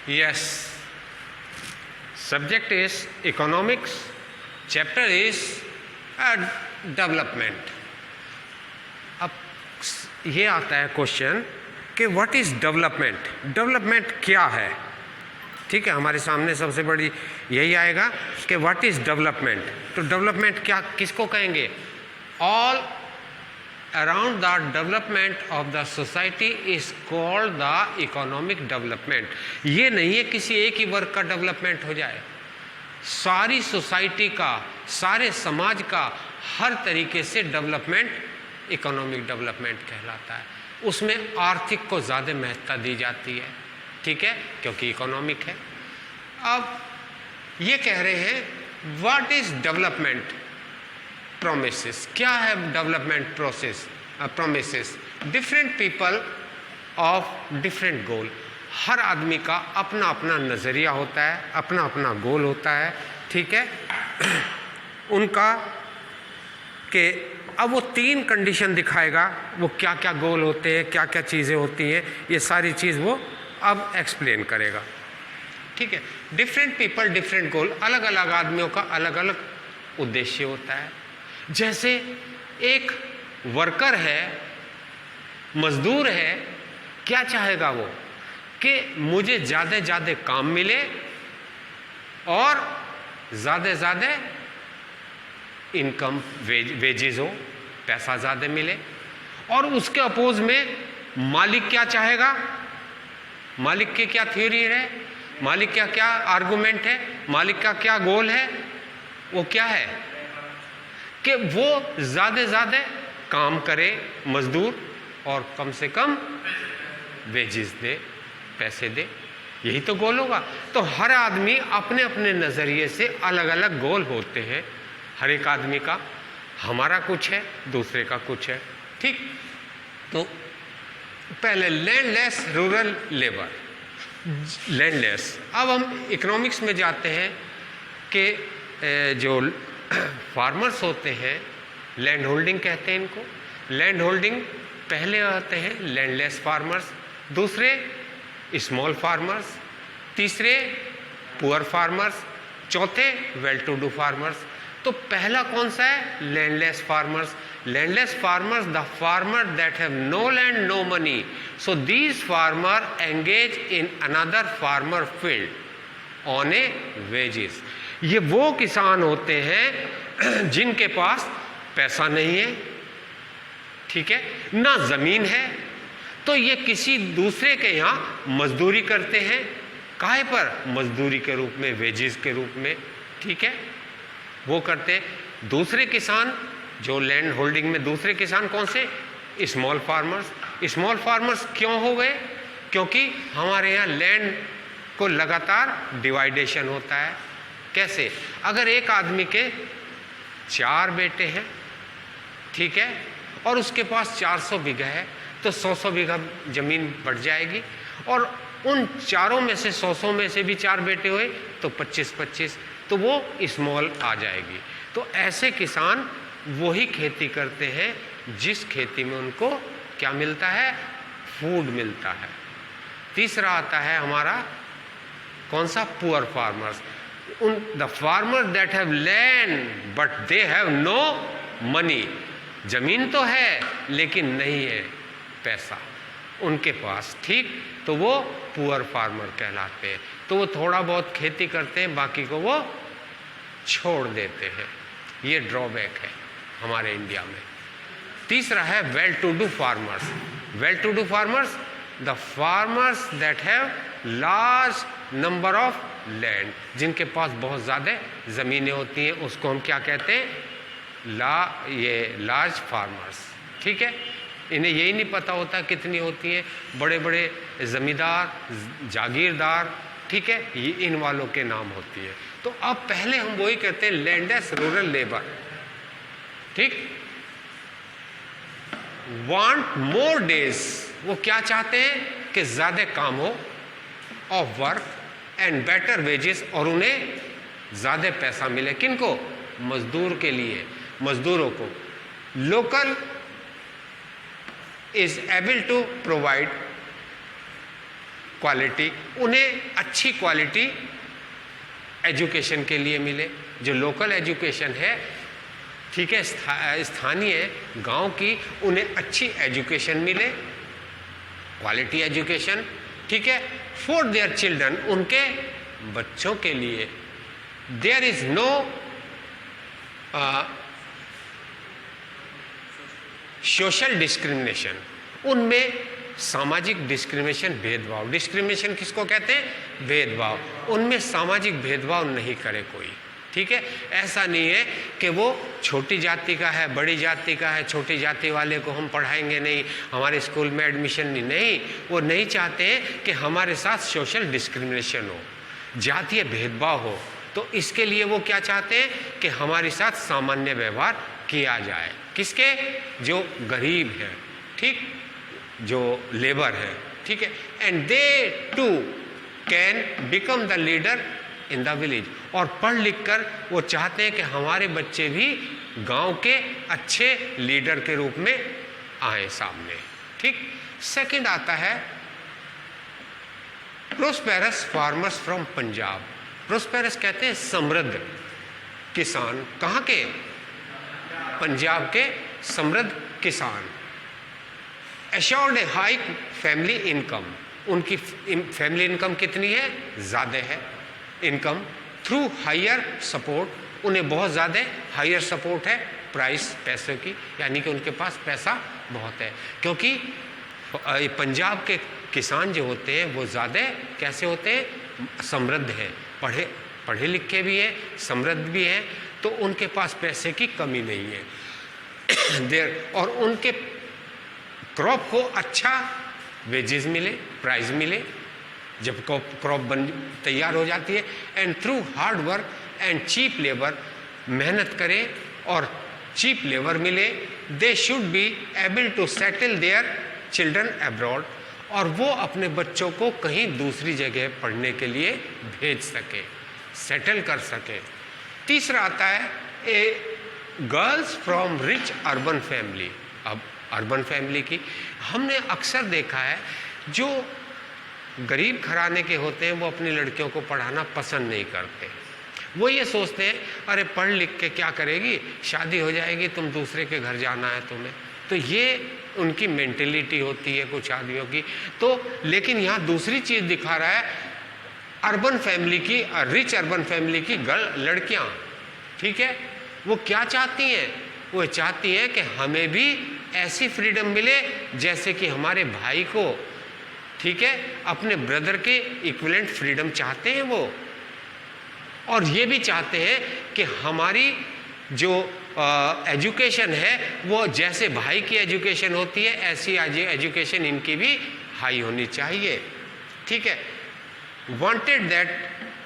Yes. Subject is economics. Chapter is development. अब ये आता है क्वेश्चन कि व्हाट इज डेवलपमेंट, डेवलपमेंट क्या है। ठीक है, हमारे सामने सबसे बड़ी यही आएगा कि व्हाट इज डेवलपमेंट। तो डेवलपमेंट क्या किसको कहेंगे? All around the development of the society is called the economic development. ये नहीं है किसी एक ही वर्ग का डेवलपमेंट हो जाए, सारी सोसाइटी का, सारे समाज का, हर तरीके से डेवलपमेंट इकोनॉमिक डेवलपमेंट कहलाता है। उसमें आर्थिक को ज़्यादा महत्ता दी जाती है, ठीक है, क्योंकि इकोनॉमिक है। अब ये कह रहे हैं व्हाट इज डेवलपमेंट प्रोमिसेस। क्या है development process promises? Different people of different goal. हर आदमी का अपना अपना नज़रिया होता है, अपना अपना गोल होता है, ठीक है। उनका कि अब वो 3 कंडीशन दिखाएगा, वो क्या क्या गोल होते हैं, क्या क्या चीज़ें होती हैं, ये सारी चीज़ वो अब एक्सप्लेन करेगा, ठीक है। डिफरेंट पीपल डिफरेंट गोल, अलग अलग आदमियों का अलग अलग उद्देश्य होता है। जैसे एक वर्कर है, मजदूर है, क्या चाहेगा वो कि मुझे ज़्यादा ज़्यादा काम मिले और ज़्यादा ज़्यादा इनकम वेजेस हो, पैसा ज़्यादा मिले। और उसके अपोज में मालिक क्या चाहेगा? मालिक की क्या थ्योरी है, मालिक का क्या आर्गुमेंट है, मालिक का क्या गोल है? वो क्या है कि वो ज़्यादा ज़्यादा काम करे मजदूर और कम से कम वेजेस दे, पैसे दे। यही तो गोल होगा। तो हर आदमी अपने अपने नज़रिए से अलग अलग गोल होते हैं, हर एक आदमी का। हमारा कुछ है, दूसरे का कुछ है, ठीक। तो पहले लैंडलेस रूरल लेबर, लैंडलेस। अब हम इकोनॉमिक्स में जाते हैं कि जो फार्मर्स होते हैं, लैंड होल्डिंग कहते हैं इनको। लैंड होल्डिंग पहले आते हैं लैंडलेस फार्मर्स, दूसरे स्मॉल फार्मर्स, तीसरे पुअर फार्मर्स, चौथे वेल टू डू फार्मर्स। तो पहला कौन सा है? Landless farmers. Landless farmers, the farmer that have no land no money, so these farmer engage in another farmer field on a wages. ये वो किसान होते हैं जिनके पास पैसा नहीं है, ठीक है, ना जमीन है, तो ये किसी दूसरे के यहाँ मजदूरी करते हैं। काहे पर? मजदूरी के रूप में, वेजेस के रूप में, ठीक है, वो करते। दूसरे किसान जो लैंड होल्डिंग में, दूसरे किसान कौन से? Small farmers. स्मॉल फार्मर्स क्यों हो गए? क्योंकि हमारे यहाँ लैंड को लगातार डिवाइडेशन होता है। कैसे? अगर एक आदमी के 4 बेटे हैं, ठीक है, और उसके पास 400 बीघा है, तो 100 बीघा जमीन बढ़ जाएगी। और उन चारों में से 100 में से भी 4 बेटे हुए तो 25-25, तो वो स्मॉल आ जाएगी। तो ऐसे किसान वही खेती करते हैं जिस खेती में उनको क्या मिलता है? फूड मिलता है। तीसरा आता है हमारा कौन सा? Poor farmers. उन the farmer that have land but they have no money. जमीन तो है लेकिन नहीं है पैसा उनके पास, ठीक, तो वो पुअर फार्मर कहलाते हैं। तो वो थोड़ा बहुत खेती करते हैं, बाकी को वो छोड़ देते हैं। ये ड्रॉबैक है हमारे इंडिया में। तीसरा है well to do farmers. Well to do farmers, the farmers that have large number of land, जिनके पास बहुत ज़्यादा ज़मीनें होती हैं, उसको हम क्या कहते हैं? ये लार्ज फार्मर्स, ठीक है। इन्हें यही नहीं पता होता कितनी होती हैं। बड़े बड़े ज़मींदार, जागीरदार, ठीक है, ये इन वालों के नाम होती है। तो अब पहले हम वही कहते हैं लैंडलेस रूरल लेबर, ठीक। वांट मोर डेज, वो क्या चाहते हैं कि ज़्यादा काम हो, of work and better wages, और उन्हें ज़्यादा पैसा मिले। किनको? मजदूर के लिए, मजदूरों को। Local is able to provide quality, उन्हें अच्छी क्वालिटी एजुकेशन के लिए मिले। जो लोकल एजुकेशन है, ठीक है, स्थानीय गांव की, उन्हें अच्छी एजुकेशन मिले, क्वालिटी एजुकेशन, ठीक है, फॉर देयर चिल्ड्रन, उनके बच्चों के लिए। There is no social discrimination, उनमें सामाजिक डिस्क्रिमिनेशन, भेदभाव, डिस्क्रिमिनेशन किसको कहते हैं? भेदभाव। उनमें सामाजिक भेदभाव नहीं करे कोई, ठीक है। ऐसा नहीं है कि वो छोटी जाति का है, बड़ी जाति का है, छोटी जाति वाले को हम पढ़ाएंगे नहीं, हमारे स्कूल में एडमिशन नहीं, वो नहीं चाहते हैं कि हमारे साथ सोशल डिस्क्रिमिनेशन हो, जातीय भेदभाव हो। तो इसके लिए वो क्या चाहते हैं कि हमारे साथ सामान्य व्यवहार किया जाए। किसके? जो गरीब है, ठीक, जो लेबर है, ठीक है। And they too can become the leader in the village, और पढ़ लिख कर वो चाहते हैं कि हमारे बच्चे भी गांव के अच्छे लीडर के रूप में आए सामने, ठीक। सेकंड आता है prosperous farmers from Punjab. Prosperous कहते हैं समृद्ध किसान। कहाँ के? पंजाब के समृद्ध किसान। एश्योर्ड ए हाई फैमिली इनकम, उनकी फैमिली इनकम कितनी है? ज़्यादा है इनकम। थ्रू हायर सपोर्ट, उन्हें बहुत ज़्यादा हायर सपोर्ट है, प्राइस पैसे की, यानी कि उनके पास पैसा बहुत है। क्योंकि पंजाब के किसान जो होते हैं वो ज़्यादा कैसे होते हैं? समृद्ध हैं, पढ़े लिखे भी हैं, समृद्ध भी हैं, तो उनके पास पैसे की कमी नहीं है देर, और उनके क्रॉप को अच्छा वेजेस मिले, प्राइस मिले जब क्रॉप तैयार हो जाती है। And through hard work and cheap labour, मेहनत करें और चीप लेबर मिले। They should be able to settle their children abroad, और वो अपने बच्चों को कहीं दूसरी जगह पढ़ने के लिए भेज सके, सेटल कर सके। तीसरा आता है a girls from rich urban family. अब अर्बन फैमिली की हमने अक्सर देखा है, जो गरीब घराने के होते हैं वो अपनी लड़कियों को पढ़ाना पसंद नहीं करते। वो ये सोचते हैं अरे पढ़ लिख के क्या करेगी, शादी हो जाएगी, तुम दूसरे के घर जाना है तुम्हें। तो ये उनकी मेंटेलिटी होती है कुछ आदमियों की। तो लेकिन यहाँ दूसरी चीज़ दिखा रहा है अर्बन फैमिली की, रिच अर्बन फैमिली की लड़कियाँ, ठीक है, वो क्या चाहती हैं? वो चाहती हैं कि हमें भी ऐसी फ्रीडम मिले जैसे कि हमारे भाई को, ठीक है, अपने ब्रदर के इक्विवेलेंट फ्रीडम चाहते हैं वो। और ये भी चाहते हैं कि हमारी जो एजुकेशन है वो जैसे भाई की एजुकेशन होती है ऐसी एजुकेशन इनकी भी हाई होनी चाहिए, ठीक है। Wanted that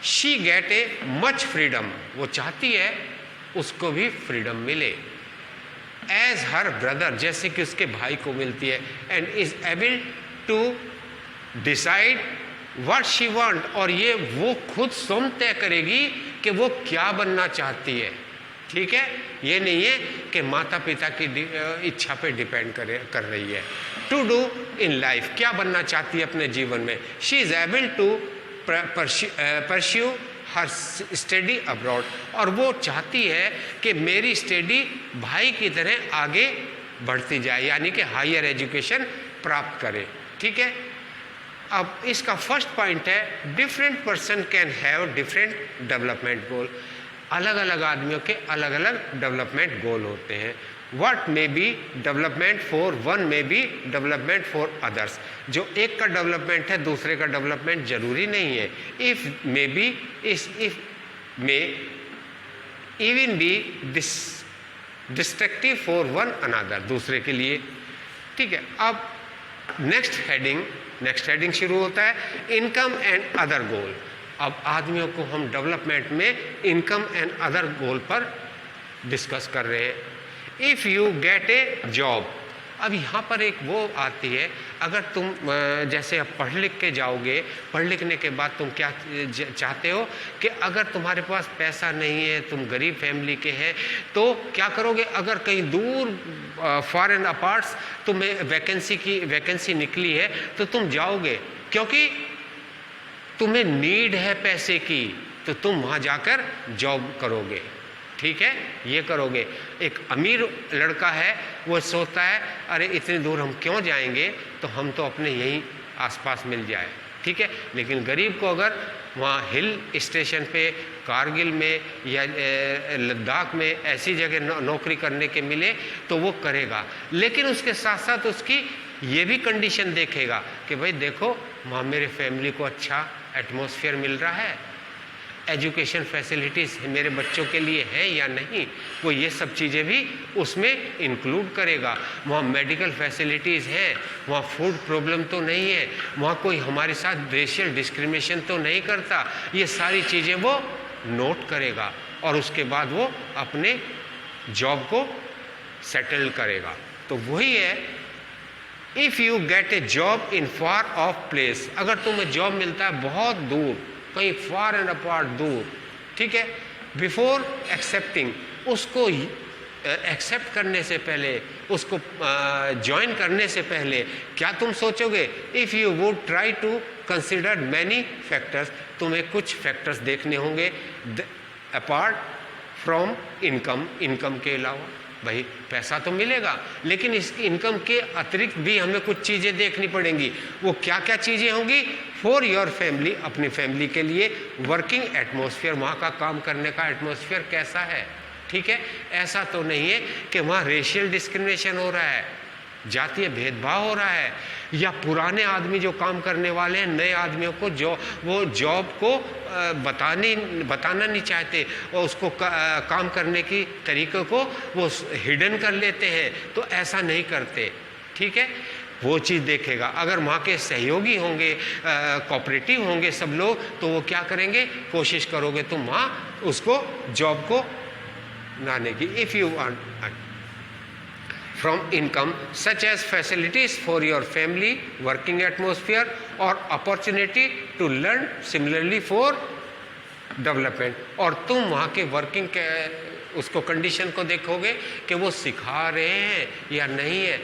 she get a much freedom, वो चाहती है उसको भी फ्रीडम मिले एज हर ब्रदर, जैसे कि उसके भाई को मिलती है। And is able to decide what she want, और ये वो खुद स्वयं तय करेगी कि वो क्या बनना चाहती है, ठीक है। ये नहीं है कि माता पिता की इच्छा पे डिपेंड कर रही है। टू डू इन लाइफ, क्या बनना चाहती है अपने जीवन में। She is able to pursue her study abroad, और वो चाहती है कि मेरी स्टडी भाई की तरह आगे बढ़ती जाए, यानी कि हायर एजुकेशन प्राप्त करे, ठीक है। अब इसका फर्स्ट पॉइंट है different person can have different development goal. अलग अलग आदमियों के अलग अलग डेवलपमेंट गोल होते हैं। What may be development for one may be development for others. जो एक का डेवलपमेंट है दूसरे का डेवलपमेंट जरूरी नहीं है। If may be if may even be destructive for one another, दूसरे के लिए, ठीक है। अब नेक्स्ट हेडिंग शुरू होता है इनकम एंड अदर गोल। अब आदमियों को हम डेवलपमेंट में इनकम एंड अदर गोल पर डिस्कस कर रहे हैं। If you get A job, अब यहाँ पर एक वो आती है, अगर तुम जैसे अब पढ़ लिख के जाओगे, पढ़ लिखने के बाद तुम क्या चाहते हो कि अगर तुम्हारे पास पैसा नहीं है, तुम गरीब फैमिली के हैं, तो क्या करोगे? अगर कहीं दूर फॉरेन अपार्ट्स तुम्हें वैकेंसी निकली है तो तुम जाओगे, क्योंकि तुम्हें नीड है पैसे की तो तुम वहाँ जाकर जॉब करोगे, ठीक है, ये करोगे। एक अमीर लड़का है, वो सोचता है अरे इतनी दूर हम क्यों जाएंगे, तो हम तो अपने यहीं आसपास मिल जाए, ठीक है। लेकिन गरीब को अगर वहाँ हिल स्टेशन पे, कारगिल में या लद्दाख में ऐसी जगह नौकरी करने के मिले तो वो करेगा। लेकिन उसके साथ साथ उसकी ये भी कंडीशन देखेगा कि भाई देखो वहाँ मेरे फैमिली को अच्छा एटमॉस्फेयर मिल रहा है, एजुकेशन फैसिलिटीज़ मेरे बच्चों के लिए है या नहीं, वो ये सब चीज़ें भी उसमें इंक्लूड करेगा। वहाँ मेडिकल फैसिलिटीज़ हैं, वहाँ फूड प्रॉब्लम तो नहीं है, वहाँ कोई हमारे साथ रेशियल डिस्क्रिमिनेशन तो नहीं करता, ये सारी चीज़ें वो नोट करेगा और उसके बाद वो अपने जॉब को सेटल करेगा। तो वही है, if you get A job in far of place, अगर तुम्हें जॉब मिलता है बहुत दूर, कहीं फार एंड अपार्ट दूर, ठीक है, बिफोर एक्सेप्टिंग, उसको एक्सेप्ट करने से पहले, उसको ज्वाइन करने से पहले क्या तुम सोचोगे? If you would try to consider many factors, तुम्हें कुछ फैक्टर्स देखने होंगे अपार्ट फ्रॉम इनकम, इनकम के अलावा। भाई पैसा तो मिलेगा लेकिन इस इनकम के अतिरिक्त भी हमें कुछ चीज़ें देखनी पड़ेंगी। वो क्या क्या चीज़ें होंगी? फॉर योर फैमिली, अपनी फैमिली के लिए, वर्किंग एटमॉस्फेयर, वहाँ का काम करने का एटमॉस्फेयर कैसा है, ठीक है। ऐसा तो नहीं है कि वहाँ रेशियल डिस्क्रिमिनेशन हो रहा है, जातीय भेदभाव हो रहा है, या पुराने आदमी जो काम करने वाले हैं नए आदमियों को वो जॉब को बताना नहीं चाहते और उसको काम करने की तरीक़े को वो हिडन कर लेते हैं, तो ऐसा नहीं करते, ठीक है। वो चीज़ देखेगा। अगर वहाँ के सहयोगी होंगे, कोऑपरेटिव होंगे सब लोग, तो वो क्या करेंगे? कोशिश करोगे तुम वहाँ उसको जॉब को लाने की। If you want from income such as facilities for your family, working atmosphere or opportunity to learn, similarly for development, और तुम वहाँ के वर्किंग के उसको कंडीशन को देखोगे कि वो सिखा रहे हैं या नहीं है,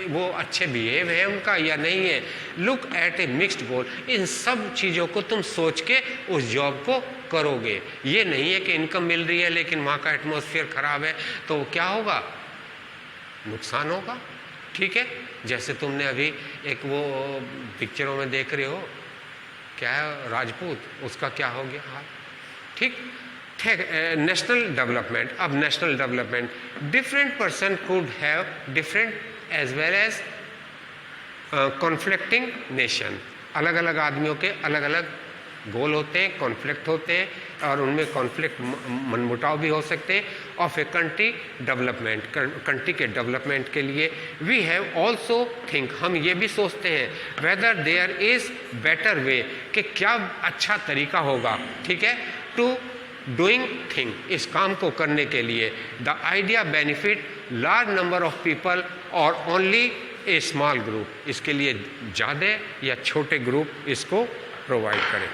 वो अच्छे बिहेव है उनका या नहीं है। लुक एट ए मिक्स्ड गोल, इन सब चीज़ों को तुम सोच के उस जॉब को करोगे। ये नहीं है कि इनकम मिल रही है लेकिन वहाँ का एटमॉस्फेयर ख़राब है, तो क्या होगा? नुकसान होगा, ठीक है। जैसे तुमने अभी एक वो पिक्चरों में देख रहे हो, क्या है, राजपूत, उसका क्या हो गया हाल, ठीक। नेशनल डेवलपमेंट, अब national development, different person could have different as well as conflicting nation, अलग अलग आदमियों के अलग अलग गोल होते हैं, कॉन्फ्लिक्ट होते हैं और उनमें कॉन्फ्लिक्ट मनमुटाव भी हो सकते हैं। Of a country development, country के डेवलपमेंट के लिए वी हैव ऑल्सो थिंक, हम ये भी सोचते हैं whether there is better way, कि क्या अच्छा तरीका होगा, ठीक है, टू डूइंग थिंग, इस काम को करने के लिए। The idea benefit large number of people और ओनली ए स्मॉल ग्रुप, इसके लिए ज़्यादा या छोटे ग्रुप इसको प्रोवाइड करें।